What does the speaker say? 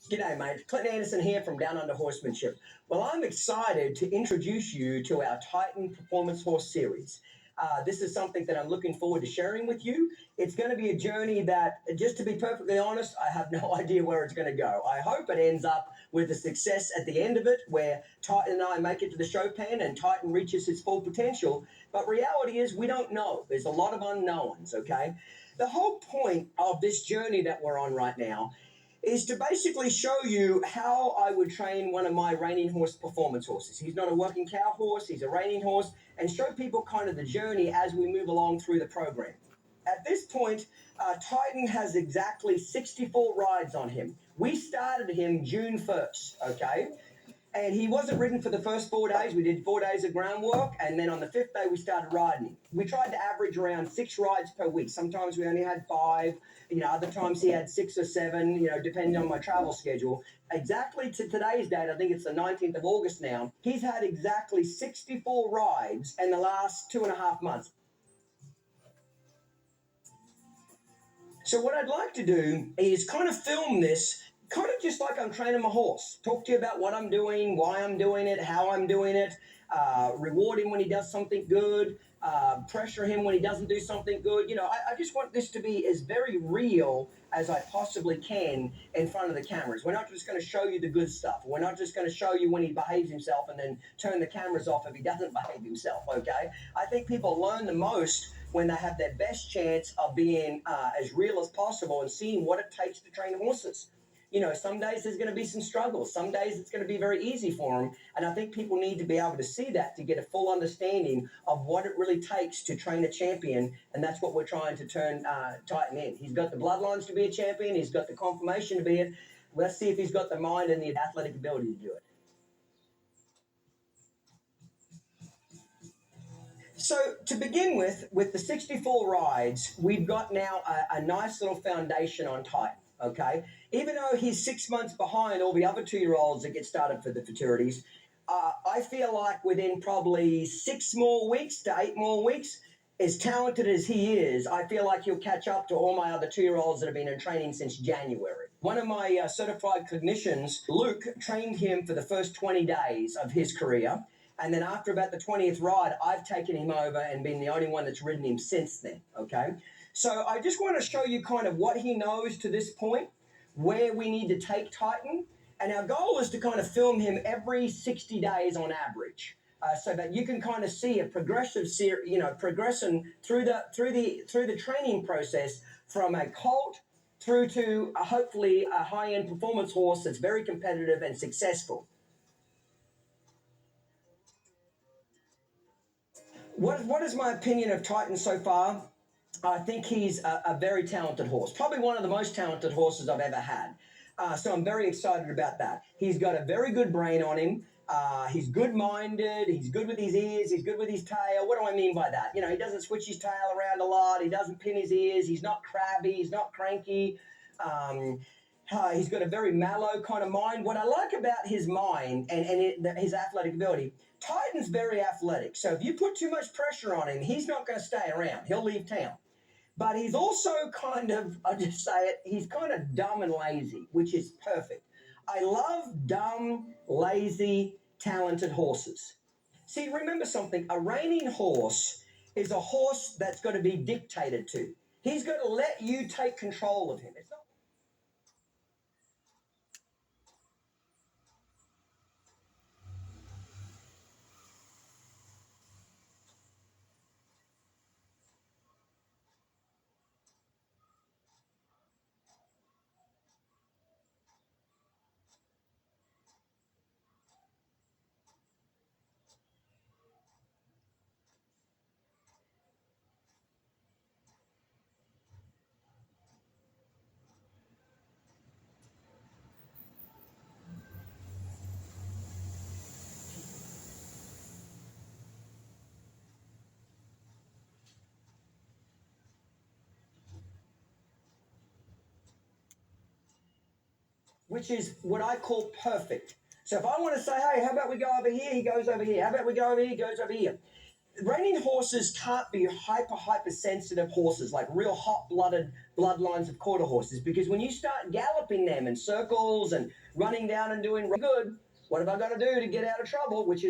G'day, mate. Clint Anderson here from Down Under Horsemanship. Well, I'm excited to introduce you to our Titan Performance Horse series. This is something that I'm looking forward to sharing with you. It's going to be a journey that, just to be perfectly honest, I have no idea where it's going to go. I hope it ends up with a success at the end of it, where Titan and I make it to the show pen and Titan reaches his full potential. But reality is, we don't know. There's a lot of unknowns, okay? The whole point of this journey that we're on right now is to basically show you how I would train one of my reining horse performance horses. He's not a working cow horse, he's a reining horse, and show people kind of the journey as we move along through the program. At this point, Titan has exactly 64 rides on him. We started him June 1st, okay? And he wasn't ridden for the first 4 days. We did 4 days of groundwork, and then on the fifth day we started riding him. We tried to average around 6 rides per week. Sometimes we only had 5. Other times he had 6 or 7. Depending on my travel schedule. Exactly to today's date, I think it's the 19th of August now. He's had exactly 64 rides in the last 2.5 months. So what I'd like to do is kind of film this, kind of just like I'm training my horse. Talk to you about what I'm doing, why I'm doing it, how I'm doing it, reward him when he does something good, pressure him when he doesn't do something good. I just want this to be as very real as I possibly can in front of the cameras. We're not just going to show you the good stuff. We're not just going to show you when he behaves himself and then turn the cameras off if he doesn't behave himself, okay? I think people learn the most when they have their best chance of being as real as possible and seeing what it takes to train horses. Some days there's going to be some struggles. Some days it's going to be very easy for them. And I think people need to be able to see that to get a full understanding of what it really takes to train a champion. And that's what we're trying to turn Titan in. He's got the bloodlines to be a champion. He's got the confirmation to be it. Let's see if he's got the mind and the athletic ability to do it. So to begin with the 64 rides, we've got now a nice little foundation on Titan, okay? Even though he's 6 months behind all the other 2-year-olds that get started for the futurities, I feel like within probably 6 more weeks to 8 more weeks, as talented as he is, I feel like he'll catch up to all my other 2-year-olds that have been in training since January. One of my certified clinicians, Luke, trained him for the first 20 days of his career. And then after about the 20th ride, I've taken him over and been the only one that's ridden him since then, okay? So I just want to show you kind of what he knows to this point, where we need to take Titan. And our goal is to kind of film him every 60 days on average. So that you can kind of see a progression through the training process from a colt through to hopefully a high-end performance horse that's very competitive and successful. What is my opinion of Titan so far? I think he's a very talented horse, probably one of the most talented horses I've ever had. So I'm very excited about that. He's got a very good brain on him. He's good-minded. He's good with his ears. He's good with his tail. What do I mean by that? He doesn't switch his tail around a lot. He doesn't pin his ears. He's not crabby. He's not cranky. He's got a very mellow kind of mind. What I like about his mind and his athletic ability, Titan's very athletic. So if you put too much pressure on him, he's not going to stay around. He'll leave town. But he's also kind of, I'll just say it, he's kind of dumb and lazy, which is perfect. I love dumb, lazy, talented horses. See, remember something, a reining horse is a horse that's got to be dictated to. He's got to let you take control of him. It's not which is what I call perfect. So if I want to say, hey, how about we go over here? He goes over here. How about we go over here? He goes over here. Reining horses can't be hypersensitive horses, like real hot-blooded bloodlines of quarter horses, because when you start galloping them in circles and running down and doing good, what have I got to do to get out of trouble? Which is